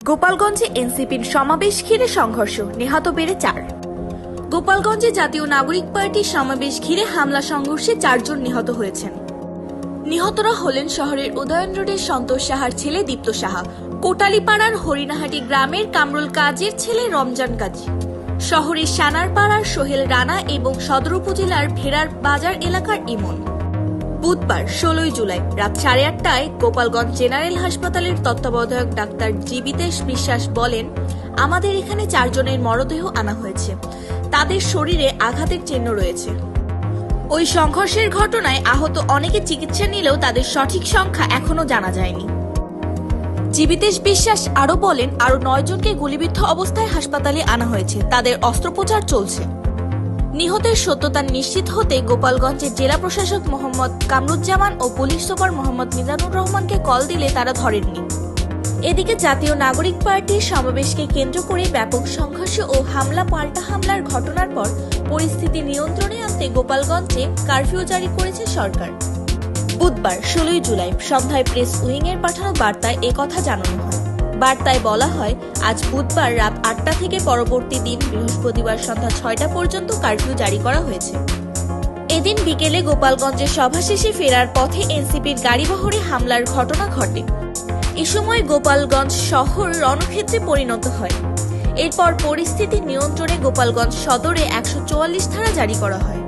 গোপালগঞ্জে এনসিপির সমাবেশ ঘিরে সংঘর্ষ, নিহত বেড়ে 4। গোপালগঞ্জে জাতীয় নাগরিক পার্টির সমাবেশ ঘিরে হামলা সংঘর্ষে 4 জন নিহত হয়েছেন। নিহতরা হলেন শহরের উদয়ন রোডের সন্তোষ সাহার ছেলে দীপ্ত সাহা, কোটালীপাড়ার হরিণাহাটি গ্রামের কামরুল কাজীর ছেলে রমজান কাজী, শহরের সানারপাড়ার সোহেল রানা এবং সদর উপজেলার ভেড়ার বাজার এলাকার ইমন। বুধবার 16 জুলাই রাত 8:30টায় গোপালগঞ্জ জেনারেল হাসপাতালের তত্ত্বাবধায়ক ডাক্তার জীবিতেশ বিশ্বাস বলেন, আমাদের এখানে 4 জনের মরদেহ আনা হয়েছে, তাদের শরীরে আঘাতের চিহ্ন রয়েছে। ওই সংঘর্ষের ঘটনায় আহত অনেকে চিকিৎসা নিলেও তাদের সঠিক সংখ্যা এখনো জানা যায়নি। জীবিতেশ বিশ্বাস আরো বলেন, আরো 9 জনকে গুলিবিদ্ধ অবস্থায় হাসপাতালে আনা হয়েছে, তাদের অস্ত্রোপচার চলছে। নিহতের সত্যতা নিশ্চিত হতে গোপালগঞ্জের জেলা প্রশাসক মোহাম্মদ কামরুজ্জামান ও পুলিশ সুপার মোহাম্মদ মিজানুর রহমানকে কল দিলে তারা ধরেননি। এদিকে জাতীয় নাগরিক পার্টির সমাবেশকে কেন্দ্র করে ব্যাপক সংঘর্ষ ও পাল্টা হামলার ঘটনার পর পরিস্থিতি নিয়ন্ত্রণে আনতে গোপালগঞ্জে কারফিউ জারি করেছে সরকার। বুধবার 16 জুলাই সন্ধ্যায় প্রেস উইংয়ের পাঠানো বার্তায় একথা জানানো হয়। বার্তায় বলা হয়, আজ বুধবার রাত 8টা থেকে পরবর্তী দিন বৃহস্পতিবার সন্ধ্যা 6টা পর্যন্ত কারফিউ জারি করা হয়েছে। এদিন বিকেলে গোপালগঞ্জে সভা শেষে ফেরার পথে এনসিপির গাড়িবহরে হামলার ঘটনা ঘটে। এ সময় গোপালগঞ্জ শহর রণক্ষেত্রে পরিণত হয়। এরপর পরিস্থিতি নিয়ন্ত্রণে গোপালগঞ্জ সদরে 144 ধারা জারি করা হয়।